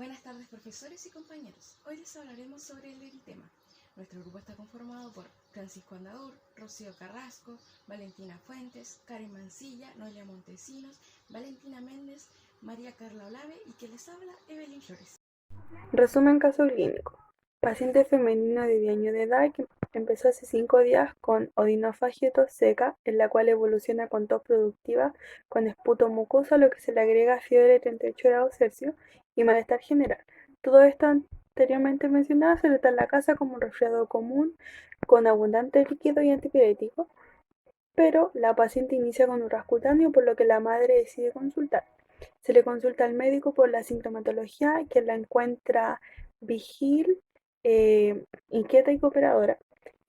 Buenas tardes, profesores y compañeros. Hoy les hablaremos sobre el eritema. Nuestro grupo está conformado por Francisco Andaur, Rocío Carrasco, Valentina Fuentes, Karen Mancilla, Noelia Montesinos, Valentina Méndez, María Carla Olave y que les habla Evelyn Flores. Resumen caso clínico. Paciente femenino de 10 años de edad que empezó hace 5 días con odinofagia y tos seca, en la cual evoluciona con tos productiva, con esputo mucoso, a lo que se le agrega fiebre de 38 grados Celsius y malestar general. Todo esto anteriormente mencionado se trata en la casa como un resfriado común, con abundante líquido y antipirético, pero la paciente inicia con un rascutáneo, por lo que la madre decide consultar. Se le consulta al médico por la sintomatología, que la encuentra vigil, inquieta y cooperadora.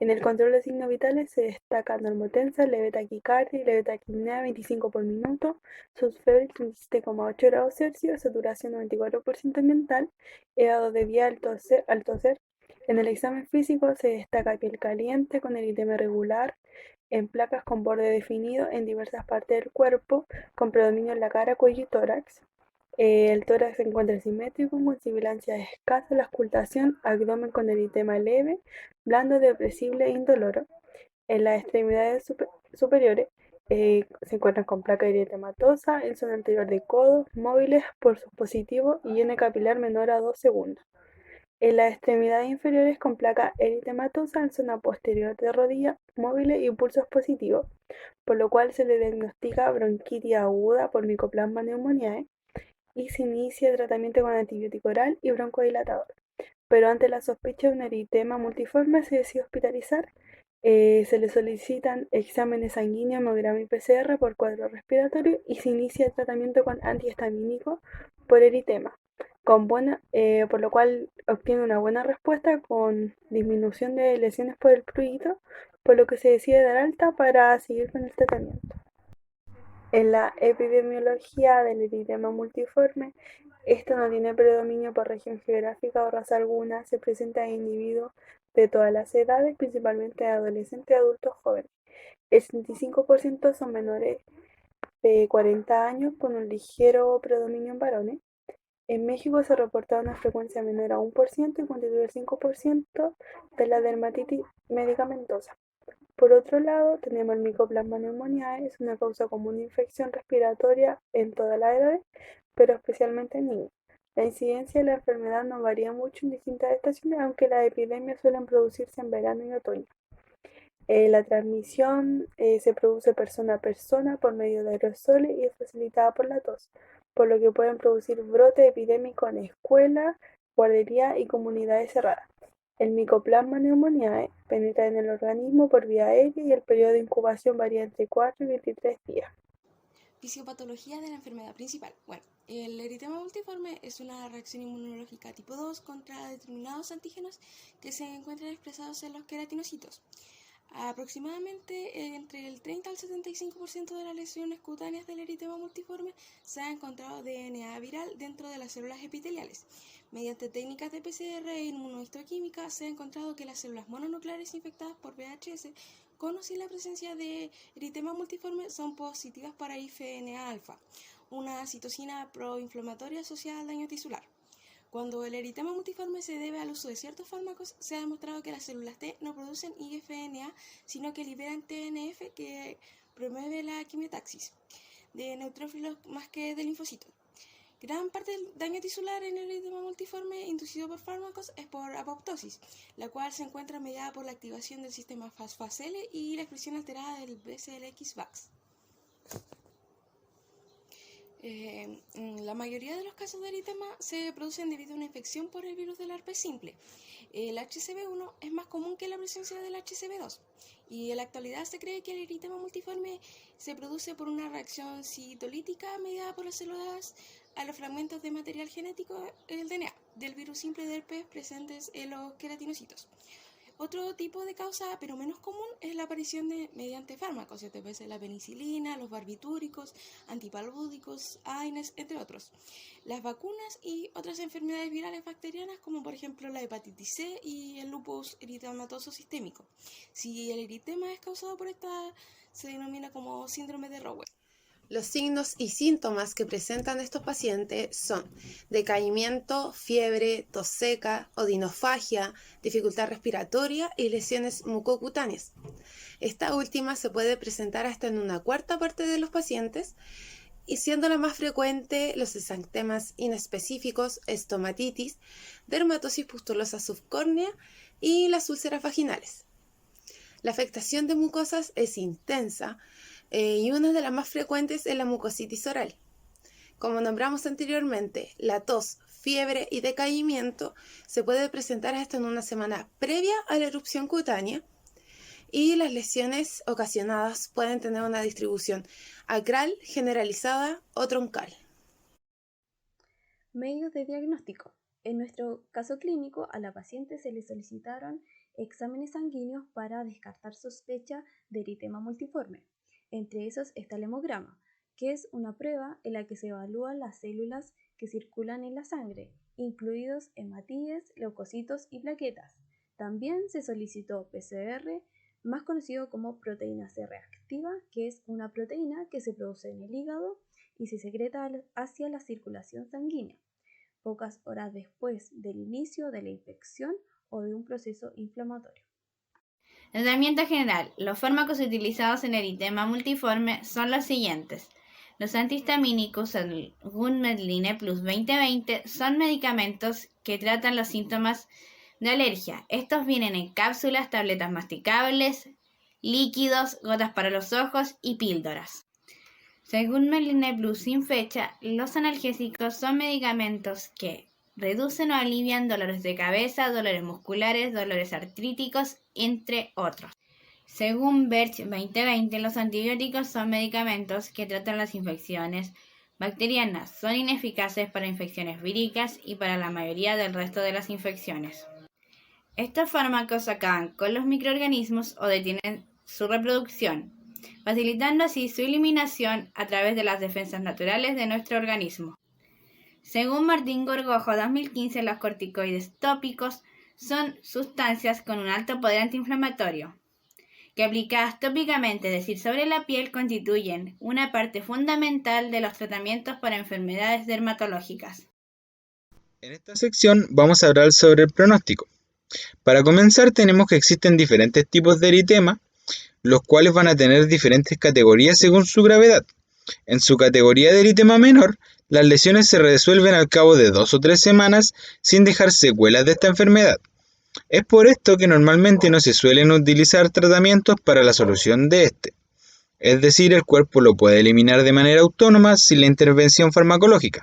En el control de signos vitales se destaca normotensa, leve taquicardia y leve taquipnea 25 por minuto, subfebril 37,8 grados Celsius, saturación 94% ambiental, elevado de vía al toser. En el examen físico se destaca piel caliente con eritema irregular, en placas con borde definido en diversas partes del cuerpo, con predominio en la cara, cuello y tórax. El tórax se encuentra simétrico, con sibilancia escasa, la auscultación, abdomen con eritema leve, blando, depresible e indoloro. En las extremidades superiores se encuentran con placa eritematosa, en zona anterior de codo, móviles por sus positivos y N capilar menor a 2 segundos. En las extremidades inferiores con placa eritematosa en zona posterior de rodilla, móviles y pulsos positivos, por lo cual se le diagnostica bronquitis aguda por Mycoplasma pneumoniae y se inicia el tratamiento con antibiótico oral y broncodilatador. Pero ante la sospecha de un eritema multiforme se decide hospitalizar. Se le solicitan exámenes sanguíneos, hemograma y PCR por cuadro respiratorio y se inicia el tratamiento con antihistamínico por eritema, por lo cual obtiene una buena respuesta con disminución de lesiones por el prurito, por lo que se decide dar alta para seguir con el tratamiento. En la epidemiología del eritema multiforme, esto no tiene predominio por región geográfica o raza alguna, se presenta en individuos de todas las edades, principalmente adolescentes y adultos jóvenes. El 65% son menores de 40 años, con un ligero predominio en varones. En México se reporta una frecuencia menor a 1% y constituye el 5% de la dermatitis medicamentosa. Por otro lado, tenemos el Mycoplasma pneumoniae, es una causa común de infección respiratoria en todas las edades, pero especialmente en niños. La incidencia de la enfermedad no varía mucho en distintas estaciones, aunque las epidemias suelen producirse en verano y otoño. La transmisión se produce persona a persona por medio de aerosoles y es facilitada por la tos, por lo que pueden producir brotes epidémicos en escuelas, guarderías y comunidades cerradas. El Mycoplasma pneumoniae penetra en el organismo por vía aérea y el periodo de incubación varía entre 4 y 23 días. Fisiopatología de la enfermedad principal. El eritema multiforme es una reacción inmunológica tipo 2 contra determinados antígenos que se encuentran expresados en los queratinocitos. Aproximadamente entre el 30 al 75% de las lesiones cutáneas del eritema multiforme se ha encontrado DNA viral dentro de las células epiteliales. Mediante técnicas de PCR e inmunohistoquímica se ha encontrado que las células mononucleares infectadas por VHS con o sin la presencia de eritema multiforme son positivas para IFN-alfa, una citocina proinflamatoria asociada al daño tisular. Cuando el eritema multiforme se debe al uso de ciertos fármacos, se ha demostrado que las células T no producen IFNA, sino que liberan TNF, que promueve la quimiotaxis de neutrófilos más que de linfocitos. Gran parte del daño tisular en el eritema multiforme inducido por fármacos es por apoptosis, la cual se encuentra mediada por la activación del sistema FASFACL y la expresión alterada del BCLX-VAX. La mayoría de los casos de eritema se producen debido a una infección por el virus del herpes simple. El HCV1 es más común que la presencia del HCV2 y en la actualidad se cree que el eritema multiforme se produce por una reacción citolítica mediada por las células a los fragmentos de material genético, el DNA, del virus simple de herpes presentes en los queratinocitos. Otro tipo de causa, pero menos común, es la aparición mediante fármacos, la penicilina, los barbitúricos, antipalúdicos, AINES, entre otros. Las vacunas y otras enfermedades virales bacterianas, como por ejemplo la hepatitis C y el lupus eritematoso sistémico. Si el eritema es causado por esta, se denomina como síndrome de Rowell. Los signos y síntomas que presentan estos pacientes son decaimiento, fiebre, tos seca, odinofagia, dificultad respiratoria y lesiones mucocutáneas. Esta última se puede presentar hasta en una cuarta parte de los pacientes, y siendo la más frecuente los exantemas inespecíficos, estomatitis, dermatosis pustulosa subcórnea y las úlceras vaginales. La afectación de mucosas es intensa y una de las más frecuentes es la mucositis oral. Como nombramos anteriormente, la tos, fiebre y decaimiento se puede presentar hasta en una semana previa a la erupción cutánea, y las lesiones ocasionadas pueden tener una distribución acral, generalizada o troncal. Medios de diagnóstico. En nuestro caso clínico, a la paciente se le solicitaron exámenes sanguíneos para descartar sospecha de eritema multiforme. Entre esos está el hemograma, que es una prueba en la que se evalúan las células que circulan en la sangre, incluidos hematíes, leucocitos y plaquetas. También se solicitó PCR, más conocido como proteína C reactiva, que es una proteína que se produce en el hígado y se secreta hacia la circulación sanguínea, pocas horas después del inicio de la infección o de un proceso inflamatorio. Tratamiento general. Los fármacos utilizados en eritema multiforme son los siguientes. Los antihistamínicos, según Medline Plus 2020, son medicamentos que tratan los síntomas de alergia. Estos vienen en cápsulas, tabletas masticables, líquidos, gotas para los ojos y píldoras. Según Medline Plus sin fecha, los analgésicos son medicamentos que reducen o alivian dolores de cabeza, dolores musculares, dolores artríticos, entre otros. Según Birch 2020, los antibióticos son medicamentos que tratan las infecciones bacterianas. Son ineficaces para infecciones víricas y para la mayoría del resto de las infecciones. Estos fármacos acaban con los microorganismos o detienen su reproducción, facilitando así su eliminación a través de las defensas naturales de nuestro organismo. Según Martín Gorgojo 2015, los corticoides tópicos son sustancias con un alto poder antiinflamatorio, que aplicadas tópicamente, es decir, sobre la piel, constituyen una parte fundamental de los tratamientos para enfermedades dermatológicas. En esta sección vamos a hablar sobre el pronóstico. Para comenzar, tenemos que existen diferentes tipos de eritema, los cuales van a tener diferentes categorías según su gravedad. En su categoría de eritema menor, las lesiones se resuelven al cabo de 2 o 3 semanas sin dejar secuelas de esta enfermedad. Es por esto que normalmente no se suelen utilizar tratamientos para la solución de este. Es decir, el cuerpo lo puede eliminar de manera autónoma sin la intervención farmacológica.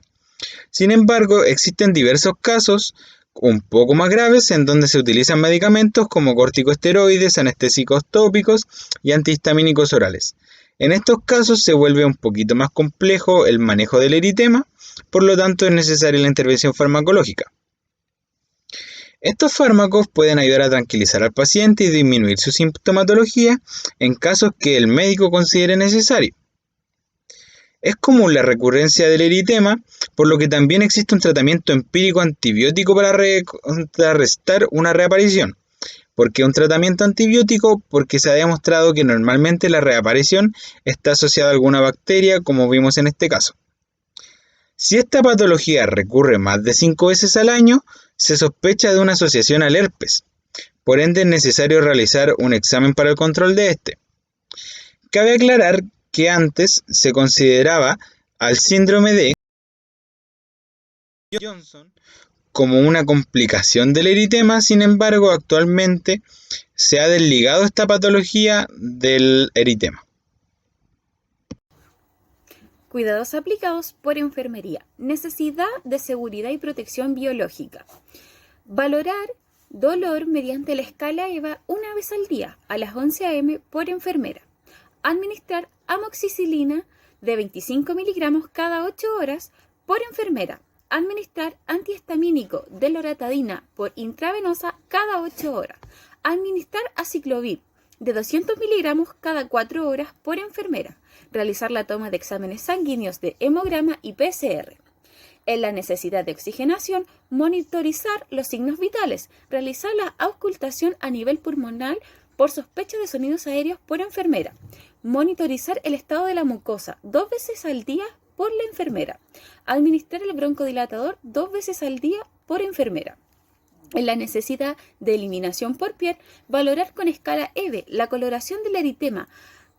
Sin embargo, existen diversos casos un poco más graves en donde se utilizan medicamentos como corticosteroides, anestésicos tópicos y antihistamínicos orales. En estos casos se vuelve un poquito más complejo el manejo del eritema, por lo tanto es necesaria la intervención farmacológica. Estos fármacos pueden ayudar a tranquilizar al paciente y disminuir su sintomatología en casos que el médico considere necesario. Es común la recurrencia del eritema, por lo que también existe un tratamiento empírico antibiótico para contrarrestar una reaparición. ¿Por qué un tratamiento antibiótico? Porque se ha demostrado que normalmente la reaparición está asociada a alguna bacteria, como vimos en este caso. Si esta patología recurre más de 5 veces al año, se sospecha de una asociación al herpes. Por ende, es necesario realizar un examen para el control de este. Cabe aclarar que antes se consideraba al síndrome de Johnson como una complicación del eritema, sin embargo, actualmente se ha desligado esta patología del eritema. Cuidados aplicados por enfermería. Necesidad de seguridad y protección biológica. Valorar dolor mediante la escala EVA una vez al día, a las 11 a.m. por enfermera. Administrar amoxicilina de 25 miligramos cada 8 horas por enfermera. Administrar antihistamínico de loratadina por intravenosa cada 8 horas. Administrar aciclovir de 200 miligramos cada 4 horas por enfermera. Realizar la toma de exámenes sanguíneos de hemograma y PCR. En la necesidad de oxigenación, monitorizar los signos vitales. Realizar la auscultación a nivel pulmonar por sospecha de sonidos aéreos por enfermera. monitorizar el estado de la mucosa 2 veces al día por la enfermera, administrar el broncodilatador 2 veces al día por enfermera. En la necesidad de eliminación por piel, valorar con escala EVE la coloración del eritema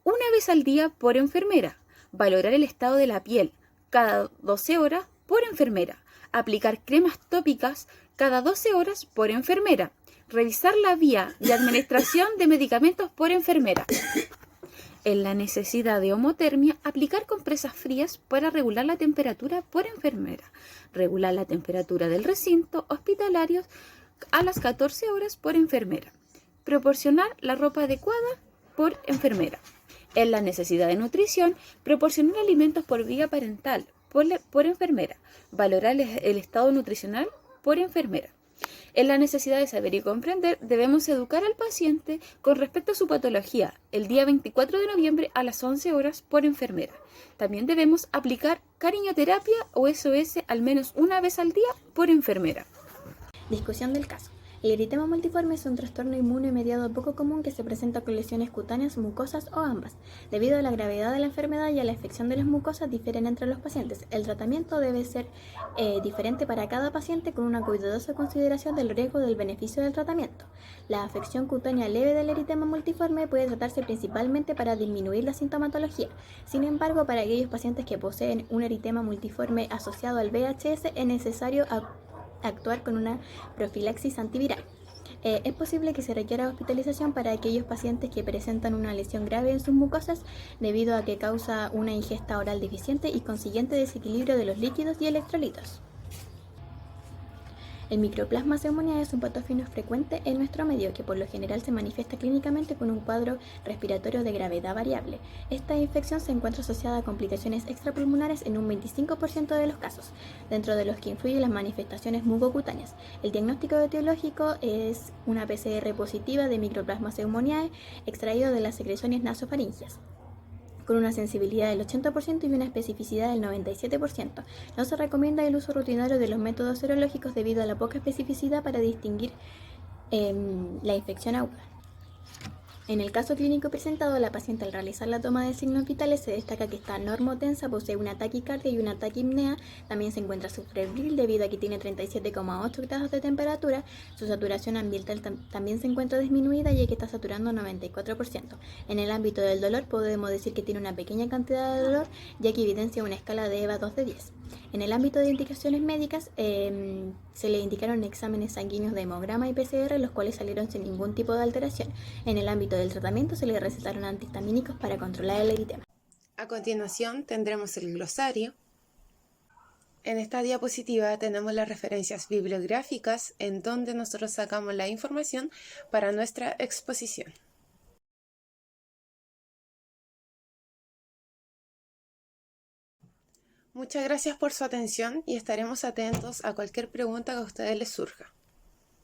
1 vez al día por enfermera, valorar el estado de la piel cada 12 horas por enfermera, aplicar cremas tópicas cada 12 horas por enfermera, revisar la vía de administración de medicamentos por enfermera. En la necesidad de homotermia, aplicar compresas frías para regular la temperatura por enfermera, regular la temperatura del recinto hospitalario a las 14 horas por enfermera, proporcionar la ropa adecuada por enfermera. En la necesidad de nutrición, proporcionar alimentos por vía parental por enfermera, valorar el estado nutricional por enfermera. En la necesidad de saber y comprender, debemos educar al paciente con respecto a su patología el día 24 de noviembre a las 11 horas por enfermera. También debemos aplicar cariñoterapia o SOS al menos 1 vez al día por enfermera. Discusión del caso. El eritema multiforme es un trastorno inmune mediado poco común que se presenta con lesiones cutáneas, mucosas o ambas. Debido a la gravedad de la enfermedad y a la afección de las mucosas difieren entre los pacientes. El tratamiento debe ser diferente para cada paciente con una cuidadosa consideración del riesgo del beneficio del tratamiento. La afección cutánea leve del eritema multiforme puede tratarse principalmente para disminuir la sintomatología. Sin embargo, para aquellos pacientes que poseen un eritema multiforme asociado al VHS es necesario actuar con una profilaxis antiviral. Es posible que se requiera hospitalización para aquellos pacientes que presentan una lesión grave en sus mucosas debido a que causa una ingesta oral deficiente y consiguiente desequilibrio de los líquidos y electrolitos. El microplasma pneumoniae es un patógeno frecuente en nuestro medio que por lo general se manifiesta clínicamente con un cuadro respiratorio de gravedad variable. Esta infección se encuentra asociada a complicaciones extrapulmonares en un 25% de los casos, dentro de los que influyen las manifestaciones mucocutáneas. El diagnóstico etiológico es una PCR positiva de microplasma pneumoniae extraído de las secreciones nasofaringeas, con una sensibilidad del 80% y una especificidad del 97%. No se recomienda el uso rutinario de los métodos serológicos debido a la poca especificidad para distinguir la infección aguda. En el caso clínico presentado, la paciente al realizar la toma de signos vitales se destaca que está normotensa, posee una taquicardia y una taquipnea, también se encuentra subfebril debido a que tiene 37,8 grados de temperatura, su saturación ambiental también se encuentra disminuida ya que está saturando 94%. En el ámbito del dolor podemos decir que tiene una pequeña cantidad de dolor ya que evidencia una escala de EVA 2 de 10. En el ámbito de indicaciones médicas, se le indicaron exámenes sanguíneos de hemograma y PCR, los cuales salieron sin ningún tipo de alteración. En el ámbito del tratamiento, se le recetaron antihistamínicos para controlar el eritema. A continuación tendremos el glosario. En esta diapositiva tenemos las referencias bibliográficas en donde nosotros sacamos la información para nuestra exposición. Muchas gracias por su atención y estaremos atentos a cualquier pregunta que a ustedes les surja.